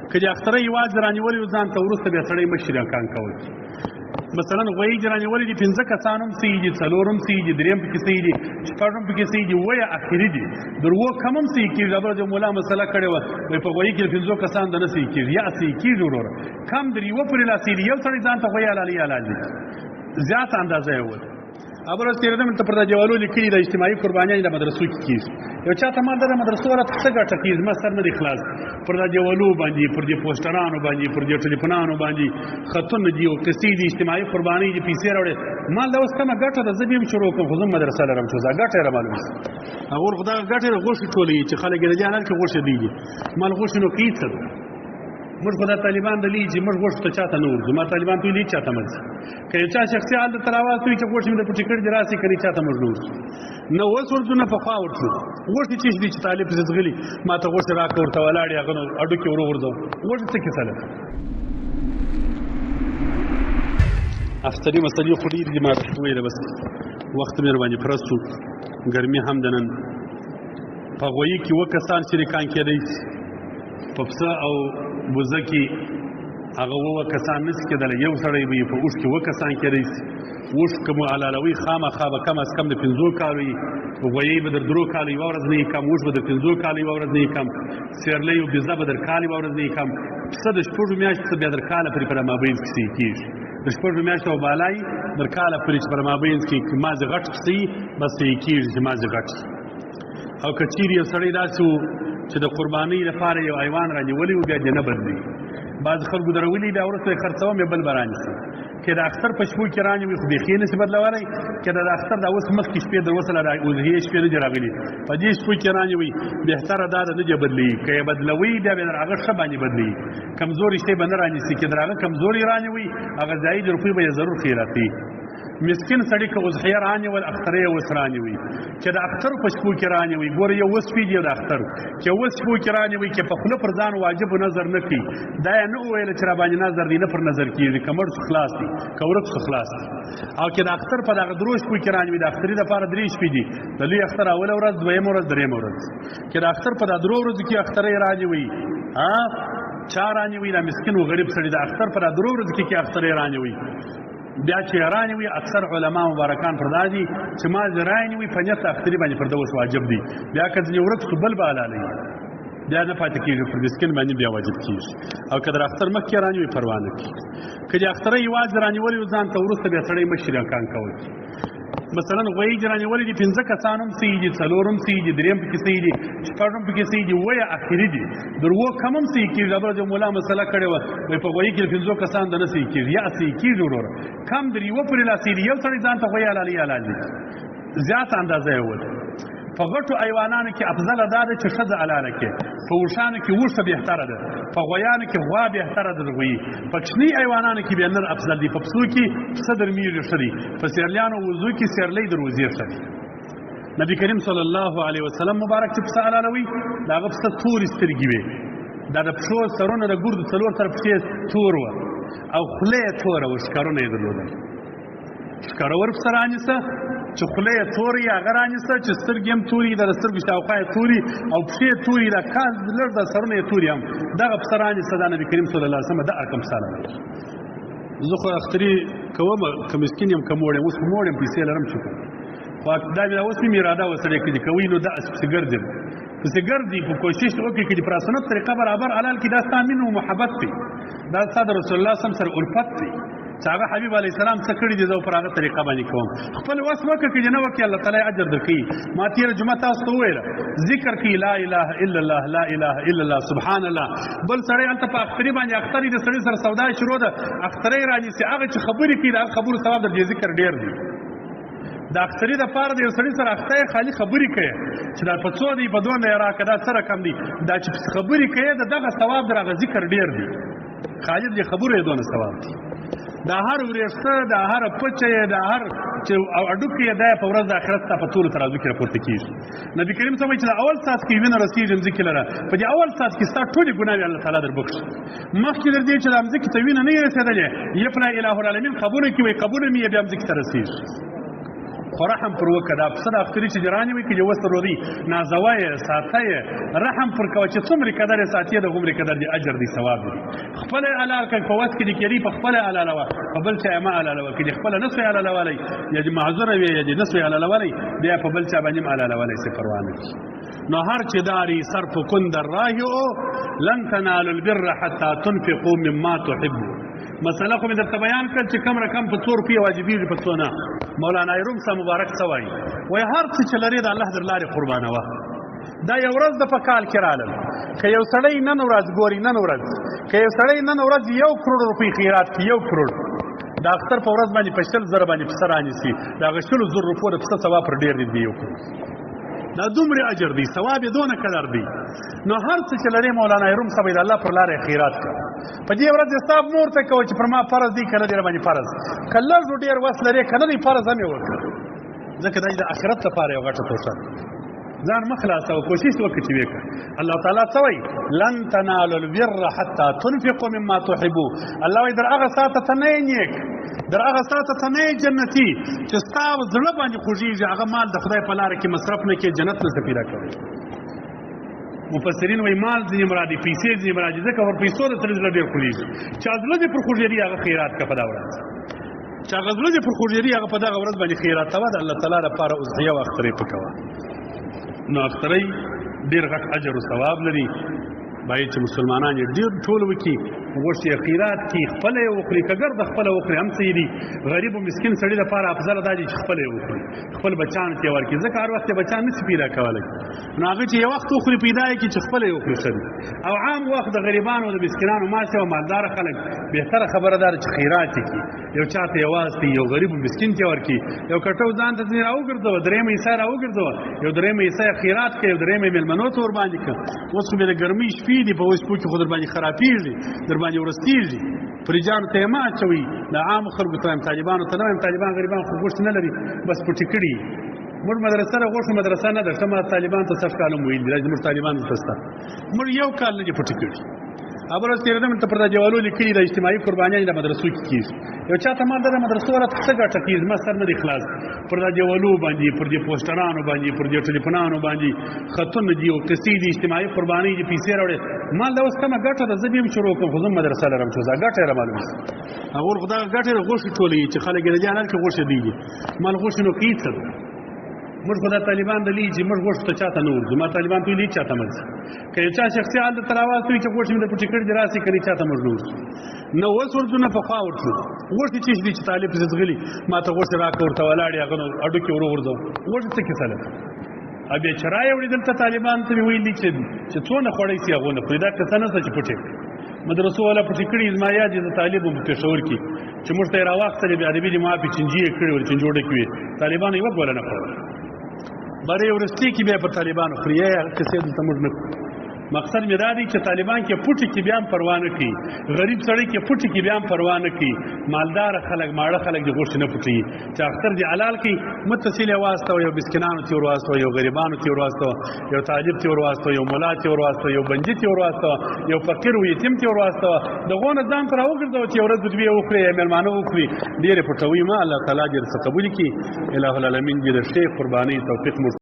که د اختره یوازې رانیولي و ځان ته وروسته بیا سړی مشي راکان کول مثلا غویي چې رانیولي دي 5 کسان هم صحیح دي 4 هم صحیح دي 3 پکې صحیح دي 6 هم پکې صحیح دي وایه اخري دي در اووه کم هم صحیح کېږي دا د مولا مسله کړې وه وایي په غویي کې د 5 کسان د نه صحیح کېږي یا صحیح کېږي وروره کم در یوه پورې لا صحیح دي یو سړی ځان ته غویي حلالي حلال دي زیاته اندازه یې ووت ابرز تېرېدم ته پر دا جوالو لیکلي د اجتماعي قربانیانې د مدرسو کې کېږي یو چاته مال د مدرسو راته څه ګټه کېږي زما سر نه دی خلاص پر دا جوالو باندې پر دې پوسټرانو باندې پر دې ټلیفونانو باندې خطونه دي او قصې دي اجتماعي قربانۍ دي پیسې راوړې مال دا اوس کمه ګټه ده زه بیا هم شروع کړم خو زه مدرسه لرم چې دا ګټه یې رامعلوم شي هغه خو دغه ګټې د غوښې ټولې چې خلک یې د دې حالت کې غوښې دیږي مال غوښې نو کوي څه موږ خو دا طالبان د لي چې موږ غوښو ته چاته نه ورځو ما طالبان ته لي چاته مځي که یو چا شخصي حال درته راواز کوي چې غوښې مې د پټې کړي دي راسي که نه چاته موږ نه ورځو نه اوس ورځو نه پخوا ورځو غوښې چې دي چې طالب پسې ځغلي ما ته غوښې راکړه ورته ولاړې هغه نو اډوکې وروغورځوم غوښې څه کیسه ده افتري مسلې خو ډېرې دي ما درته وویله بس وخت مې ورباندې پرست شو ګرمي هم د نن په غویي کې 2 کسان شریکان کېدی شي په پسه او بوزه کې هغه 2 کسان نشي کېدلی یو سړی به یې په اوښ کې 2 کسان کېدی شي اوښ که مو حلالوي خامخا به کم از کم د 5 کالو وي غویی به در 2 کالو یوه ورځ نه یې کم اوښ به د 5 کالو یوه ورځ نه یې کم سیرلی او بزه به در کال یوه ورځ نه یې کم پسه د 6 میاشتو څخه بیا در کاله پورې په مابینځ کې صحیح کېږي د 6 میاشتو او بالا یې در کاله پورې چې په مابینځ کې مازې غټ پسه یي بس صحیح کېږي چې مازې غټ او که چیرې یو سړی داسې و چې د قربانۍ لپاره یو حیوان رانیولی و بیا دې نه بدلوي بعض خلکو درولي بیا وروسته یې خرڅوم بیا بل به رانیسي که د اختر په شپو کې رانیوي خو بیخي نشي بدلولی که د اختر دا اوس مخکې شپې در اوسه وضحیې شپې نه دي راغلي په دې شپو کې رانیوي بهتره دا ده نه دې بدلوي که یې بدلوي بیا به در هغه ښه باندې بدلوي کمزوري شی به نه رانیسي که در هغه کمزوري رانیوي هغه ځایي د روپۍ به یې ضرور خیراتي مسکین سړی که اضحیه رانیول اختره یې اوس رانیوي چې د اختر په شپو کې رانیوي ګوره یو وسپي دی د اختر چې اوس شپو کې رانیوي چې په خوله پر ځان واجب نظر نه کوي دا یې نه وویله چې راباندې نظر دی نه پر نظر کېږي که مړ شو خلاص دی که ورک شو خلاص دی او که د اختر په دغه 3 شپو کې رانیوي د اختري دپاره 3 شپې دي د لوی اختر اوله ورځ 2مه ورځ 3مه ورځ که د اختر په دا 3 ورځو کې اختره یې رانیوي چا رانیوي دا مسکین و غریب سړي د اختر په دا 3 ورځو کې اختره یې رانیوي بیا چې رانیوي اکثر علما مبارکان پر دا دي چې ما زه رانیوي په نیت اختري باندې پر ده اوس واجب دی بیا که ځینې ورک شو بل به حلالوي بیا نه پاتې کېږي پر مسکین باندې بیا واجب کېږي او که در اختر مخکې رانیوي پروا نه کېږي که د اختره یوازې رانیولي و ځان ته وروسته بیا سړی مشي راکان کول مثلا غویي چې رانیولي دي 5 کسان هم صحیح دي 4 هم صحیح دي 3 پکې صحیح دي 6 هم پکې صحیح دي وایه اخري دي در اووه کم هم صحیح کېږي دا د مولا مسله کړې وه وایي په غویي کې د 5 کسان د نه صحیح کېږي یا صحیح کېږي وروره کم در یوه پورې لا صحیح دي یو سړی ځان ته غویي حلالي حلال دي زیاته اندازه یې ووت په غټو حیوانانو کې افضله دا ده چې ښځه حلاله کې په اوښانو کې اوښه بهتره ده په غویانو کې غوا بهتره ده د غویي په کوچني حیوانانو کې بیا نر افضل دي په پسو کې پسه در میږي ښه دي په سیرلیانو وزو کې سیرلی در وزې ښه دي نبي کریم صلی الله علیه وسلم مبارک چې پسه حلالوي د هغه پسه تورې سترګې وې دا د پښو سرونه د ګردو 4 طرف پښې تور وه او خوله یې توره وه ښکرونه یې درلودل ښکره ورپسې رانیسه چې خوله یې تورې هغه رانیسه چې سترګې هم تورې د سرګو شاوخوا یې تورې او پښې تورې د کال لږ د سرونه یې تورې هم دغه پسه رانیسه دا نبي کریم صلی الله علیه وسلم دغه رقم ساله زه خو اختري کوم که مسکین یم که موړ یم اوس خو موړ یم پیسې لرم چې کوم خو دا بیا اوس مې اراده وسړی کړي کوي نو داسې پسې ګرځم پسې ګرځي په کوشش وکړي چې د پر سنت طریقه برابر حلال کړي دا ستا مینه او محبت دی دا ستا د رسول الله صلی الله علیه وسلم سره الفت دی چې هغه حبیب علیه السلام څه کړي دي زه پر هغه طریقه باندې کوم خپل وس وکړه چې نه وکړي الله تعالی اجر درکوي ما تېره جمعه تاسو ته وویله ذکر کوي لا اله الا الله لا اله الا الله سبحان الله بل سړی هلته په اختري باندې اختري د سړي سره سودا شروع ده اخترۍ رانیسي هغه چې خبرې کوي د هغه خبرو ثواب د دې ذکر ډېر دی د اختري دپاره د یو سړي سره اخته یې خالي خبرې کوي چې دا په څو دی په 2 نه یې راکړه دا څه رقم دی دا چې خبرې کوي د دغه ثواب د هغه ذکر ډېر دی خالي د خبرو یې دونه ثواب دی دا هر وریښته دا هر پچه یې دا هر چې اډوکې یې دا په ورځ د آخرت ستا په ټولو ترازو کې راپورته کېږي نبي کریم صلی الله علیه وسلم چې د اول ساعت کې وینه رسېږي مځکې لره په دې اول ساعت کې ستا ټولې ګناوې الله تعالی در بخښي مخکې در دې چې دا مځکې ته وینه نه یې رسېدلې یې په اله العالمین قبوله کې وایي قبوله مې یې بیا مځکې ته رسېږي خو رحم پر وکړه دا پسه د اختري چې جرانې وي که چې وسته روزي نازوه یې ساته یې رحم پر کوه چې څومره قدر یې ساتي د هغومره قدر د اجر دی ثواب دی خپله یې حلال کړئ په وس کې د کیري په خپله یې حلالوه په بل چا یې مه حلالوه که د خپله نه سوی حلالولی یا د معذوره وي یا د نه سوی حلالولی بیا په بل چا باندې هم حلالولی څه پروا نه کړي نو هر چې داري صرفکن در راهیو لن تنالوا البر حتى تنفقوا مما تحبوا مسله خو مې درته بیان کړل چې کم رقم په 100 روپۍ واجبېږي په څو نه مولانا روم صاحب مبارک څه وایي وایي هر څه چې لرې د الله در لارې قربانوه دا یو ورځ د په کال کې رالل که یو سړی نن ورځ ګوري نن ورځ که یو سړی نن ورځ 1 کروڑ روپۍ خیرات کړي 1 کروڑ د اختر په ورځ باندې په 100,000 باندې پسه رانیسي د هغه 100,000 روپو د پسه ثواب پر ډېر دی 1 کروڑ دا دومره اجر دی ثواب یې دونه قدر دی نو هر څه چې لرې مولانا روم صاحب د الله پر لاره خیرات کړه په دې ورځ حساب مور ته کوه چې پر ما فرض دی که نه دی راباندې فرض که لږ ډېر وس لرې که نه دی فرض هم یې وکړه ځکه دا د آخرت لپاره یو غټه توښه ځان مه خلاصوه کوشش وکړه چې ویې کړه الله تعالی څه وایي لن تنالوا البر حتى تنفقوا مما تحبوا الله وایي در هغه ساعته ته نه یې نیک در هغه ساعته ته نه یې جنتي چې ستا زړه باندې خوږېږي هغه مال د خدای په لاره کې مصرف نه کړې جنت نه څه پیدا کوي مفسرین وایي مال ځینې مرادي پیسې ځینې مرادي ځکه ور پیسو د سړي زړه ډېر خوږېږي چا زړه دې پر خوږېږي هغه خیرات که په دا ورځ چا هغه زړه دې پر خوږېږي هغه په دغه ورځ باندې خیراتوه د الله تعالی لپاره اضحیه او اخترۍ په کوه نو اخترۍ ډېر غټ اجر او ثواب لري باید چې مسلمانان یې ډېر ټول وکړي غوښې یې خیرات کړي خپله یې وخوري که ګرده خپله وخوري هم څه دي غریب او مسکین سړي لپاره افضله دا دي چې خپله یې وخوري خپل بچیانو ته یې ورکړي ځکه هر وخت یې بچیان نه شي پیدا کولی نو هغه چې یو وخت وخوري پیدا یې کړي چې خپله یې وخوري ښه دي او عام وخت د غریبانو او د مسکینانو ماسې او مالداره خلک بهتره خبره ده چې خیرات یې کړي یو چا ته یې واستي یو غریب او مسکین ته یې ورکړي یو کټو ځان ته ځینې راوګرځوه درېیمه حصه یې راوګرځوه یو درېیمه حصه یې خیرات کړه یو درېیمه یې مېلمنو ته ورباندې کړه اوس خو بیا د ګرمۍ شپې دي په اوس شپو کې خو در باندې خرابېږي در باندې ورستېږي فریجانو ته یې مه اچوئ د عامو خلکو ته وایم طالبانو ته نه وایم طالبان غریبان خو غوښې نه لري بس پټې کړي موږ مدرسه له غوښو مدرسه نه ده ښه ما طالبان ته 100 کاله مو ویلي دا زموږ طالبان دلته شته موږ یو کال نه دي پټې کړي ابل ورځ تېرېدم ته پر دا دیوالو لیکلي د اجتماعي قربانیانې د مدرسو کې کېږي یو چا ته ما د مدرسو والا ته څه ګټه کېږي زما سر نه دی خلاص پر دا دیوالو باندې پر دې پوسټرانو باندې پر دې ټلیفونانو باندې خطونه دي او قصې دي اجتماعي قربانۍ دي پیسې راوړې مال دا اوس کومه ګټه ده زه بیا هم شروع کړم خو زه مدرسه لرم چې دا ګټه یې رامعلومه شي هغه خو دغه ګټه یې غوښې ټولوي چې خلک یې د دې حالت کې غوښې دیږي مال غوښې نو کوي څه موږ خو دا طالبان د لي چې موږ غوښو ته چاته نه ورځو ما طالبان ته ویلي چاته مه ځي که یو چا شخصي حال ته راواز کوي چې غوښې مې د پټې کړي دي راسي که نه چاته موږ نه ورځو نه اوس ورځو نه پخوا ورځو غوښې چې دي چې طالب پسې ځغلي ما ته غوښې راکړه ورته ولاړ یې هغه نو اډوکې ور وغورځوم غوښې څه کیسه لري او بیا چې راوړي دلته طالبان ته مې ویلي چې څونه خوړی سي هغو نه خوري دا کیسه نشته چې پټې کړي مدرسو والا پټې کړي زما یاد یې د طالب په پېښور کې چې موږ ته یې راواخیستلې بیا ادبي دې ما پې چینجي یې کړې ول چینجو ډکې وې طالبانو یوه ګوله نه خوړله برې ورستي کې بیا پر طالبانو خوري هغه کیسې دلته موږ نه کړو مقصد مې دا دی چې طالبان کې پټې کې بیا هم پروا نه کوي غریب سړی کې پټې کې بیا هم پروا نه کوي مالداره خلک ماړه خلک د غوښې نه پټوي چې اختر دې حلال کړي متصل یې واستوه یو مسکینانو ته یې ورواستوه یو غریبانو ته یې ورواستوه یو طالب ته یې ورواستوه یو ملا ته یې ورواستوه یو بنجي ته یې ورواستوه یو فقیر و یتیم ته یې ورواستوه د هغو نه ځان ته راوګرځوه چې یو ورځ دوې وخورې یا مېلمانه وخوري ډېرې پټوي مه الله تعالی دې ورڅخه قبول کړي الهالعالمین دې د ښې قربانۍ توفیق موږ